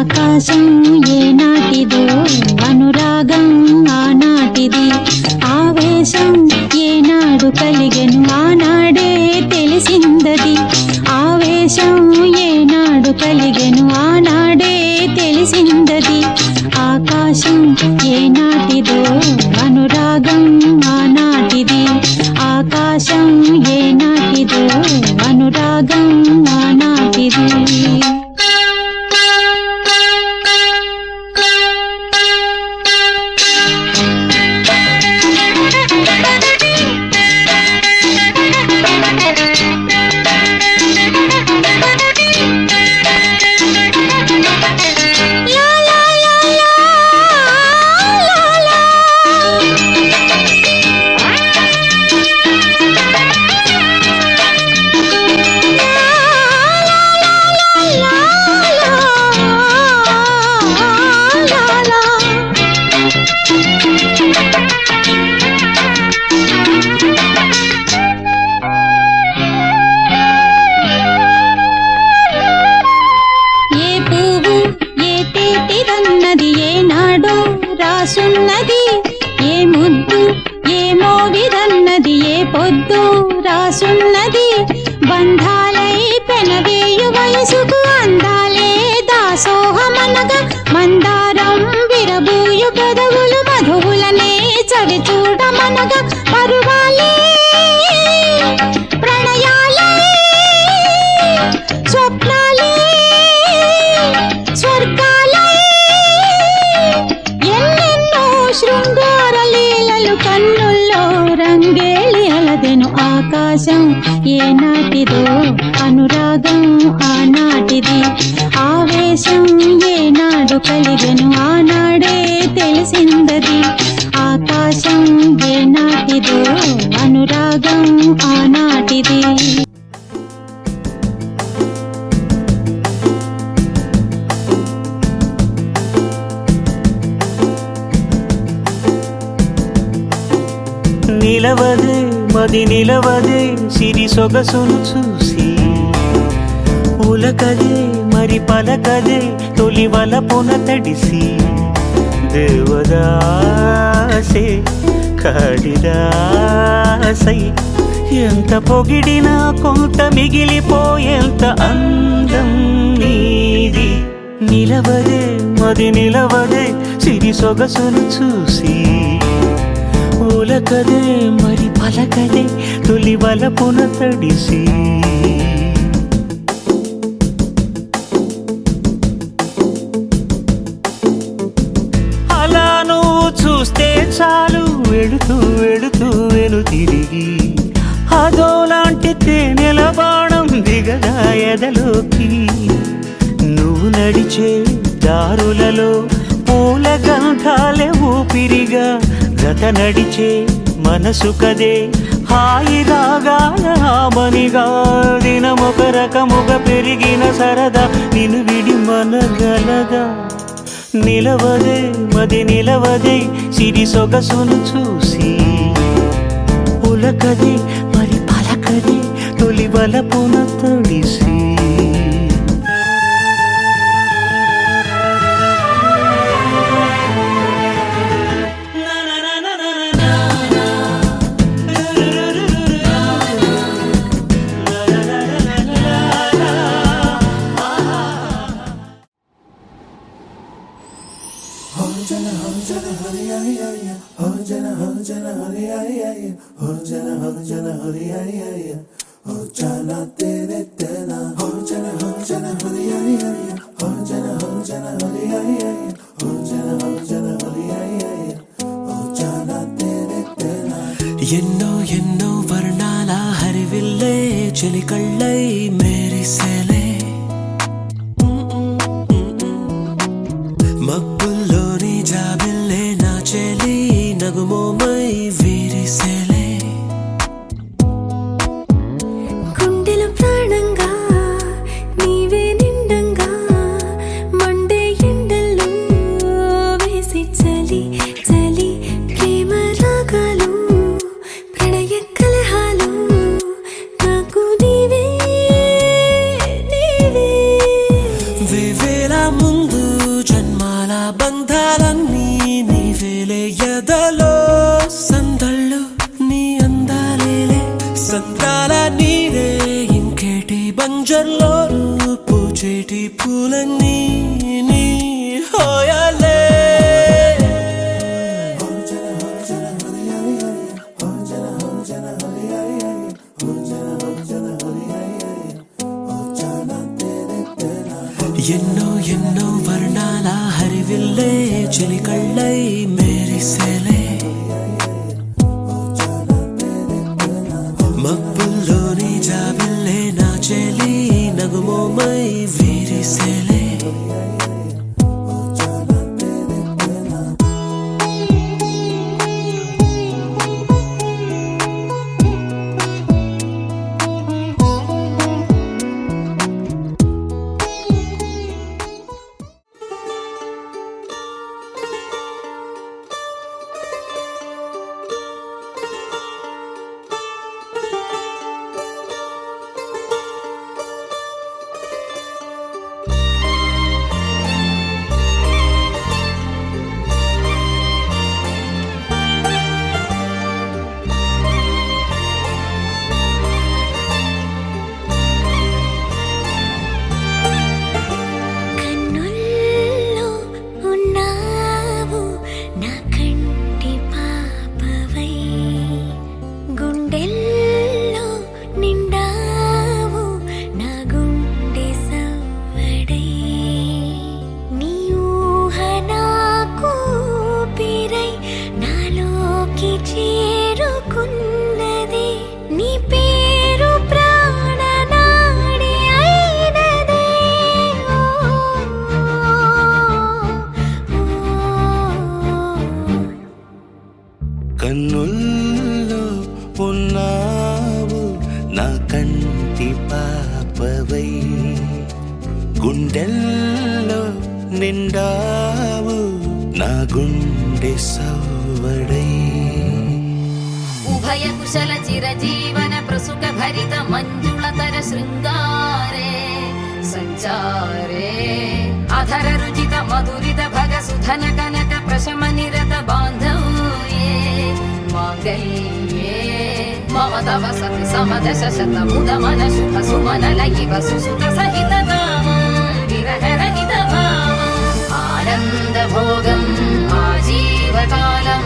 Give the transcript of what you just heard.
ఆకాశం ఏనాటిదో అనురాగం ఆనాటిది ఆవేశం ఏనాడు కలిగెను ఆనాడే తెలిసిందది ఆవేశం ఏనాడు కలిగెను ఆనాడే తెలిసిందది ఆకాశం ఏనాటిదో అనురాగం ఆనాటిది ఆకాశం ఏనాటిదో అనురాగం ఆనాటిది రాసున్నది ఏ ముద్దు ఏ మోవిదన్నది ఏ పొద్దు రాసున్నది బంధాలై పెనవేయు వయసుకు అందాలే దాసోహమనగా మందారం విరబూయు పెదవులు మధువులనే చవి చూడమనగా పరువాలే ప్రణయాలే స్వప్నాలే స్వర్గాలే శృంగార లీలలు కన్నుల్లో రంగేళి అలదెను ఆకాశం ఏనాటిదో అనురాగం ఆనాటిది ఆవేశం ఏనాడు కలిగెను ఆనాడే తెలిసిందది ఆకాశం ఏనాటిదో అనురాగం ఆనాటిది నిలవదే మది నిలవదే సిరి సొగసును చూసి ఉలకదే మరి పలకదే తొలి వలపున తడిసి దేవదాసే కాళిదాసై ఎంత పొగిడినా కొంత మిగిలిపోయేంత అందం నీది నిలవదే మది నిలవదే సిరి సొగసును చూసి ఉలకదే మరి పలకదే తొలి వలపున తడిసి అలా నువ్వు చూస్తే చాలు వెళుతూ వెళుతూ వెను తిరిగి అదోలాంటి తేనెల బాణం దిగదా ఎదలోకి నువ్వు నడిచే దారులలో పూల గంధాలే ఊపిరిగా జత నడిచే మనసు కదే హాయి రాగాల హామనిగా దినమొక రకముగా పెరిగిన సరదా నిన్ను విడి మనగలదా నిలవదే మది నిలవదే సిరి సొగసును చూసి ఉలకదే మరి పలకదే తొలి వలపున తడిసి ఎన్నో ఎన్నో వర్ణాల హరివిల్లే చిలికళ్ళై మేరిసేలే మబ్బుల్లోని జాబిల్లే నా చెలి నగుమోమై వీరిసేలే గుండెలో ప్రాణంగా నీవే నిండంగా మండే ఎండల్లో వేసి చలి చలి ప్రేమ రాగాలు ప్రణయ కలహాలు నాకు నీవే నీవే వేవేల ముందు అందాలన్నీ నీవేలే ఎదలో సందళ్ళు నీ అందాలేలే సంతాల నీరే ఇంకేటి బంజర్లోను పూచేటి పూలన్నీ నీ హోయాలే ఎన్నో ఎన్నో వర్ణాల హరివిల్లే చెలికళ్ళై మేరిసేలే మబ్బుల్లోని జాబిల్లే నా చెలి నగుమోమై వీరిసేలే కన్నుల్లో ఉన్నావు నా కంటి పాపవై గుండెల్లో నిండావు నా గుండె సవ్వడై నీ ఊహ నాకు ఊపిరై నాలోకి చేరుకున్నది నీ పేరు ప్రాణనాడి అయినదే కన్నుల్లో ఉన్నావు నా కంటి పాపవై గుండెల్లో నిండావు నా గుండె సవ్వడై ఉభయ కుశల చిరజీవన ప్రసుక భరిత మంజుళతర శృంగారే సంచారే అధర రుచిత మధురిత భగ సుధన కనక ప్రశమ నిరత బాంధవ్యే మాంగళ్యే మమ తవ సతి సమదశ శత ముద మన శుభ సుమన లయివ సుసుత సహిత విరహ రహిత భావం ఆనంద భోగం ఆజీవకాలం